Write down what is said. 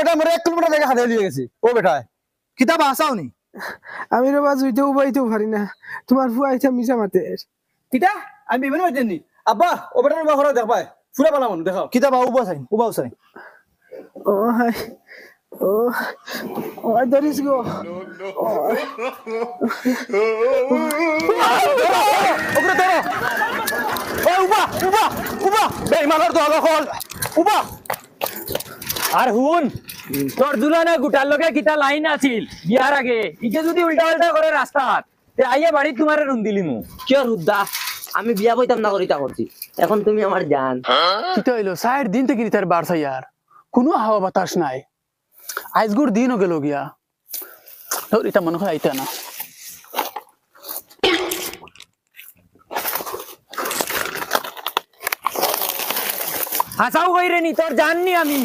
বেটা মোরে 1 কিলোমিটার জায়গা হাতে লিয়ে গেছে ও বেটা কিতাব আসাও নি আমি রে বাজ হইতে উবাইতেও পারি না তোমার ফুয়া আইতা মিছা মাতে কিতা আমি বিমান মাইতেন নি আব্বা ও বেটার বাবা ঘরে দেখ পায় ফুরা পালা মন দেখাও কিতাব উবা চাই ও হাই ও ও দরিস গো ওরে ধরো ও উবা বেঈমানের দল হল উবা আর হুন তোর দুলানা গুটার লগে কিটা লাইন আছিল বিয়ার আগে ইকে যদি উল্টা উল্টা করে রাস্তাত তে আইয়া বাড়ি তোমারে রুন দিলিমু কিয় হুদ্দা আমি বিয়া বইতাম না করিতা করছি এখন তুমি আমার জান কিতা হইলো 60 দিন থেকে তার বাড়ছে ইয়ার কোনো হাওয়া বাতাস নাই আজগুর দিনও গেল গিয়া তোর এটা মনে হয় আইতা না হাসাও কইরে নি তোর জাননি আমি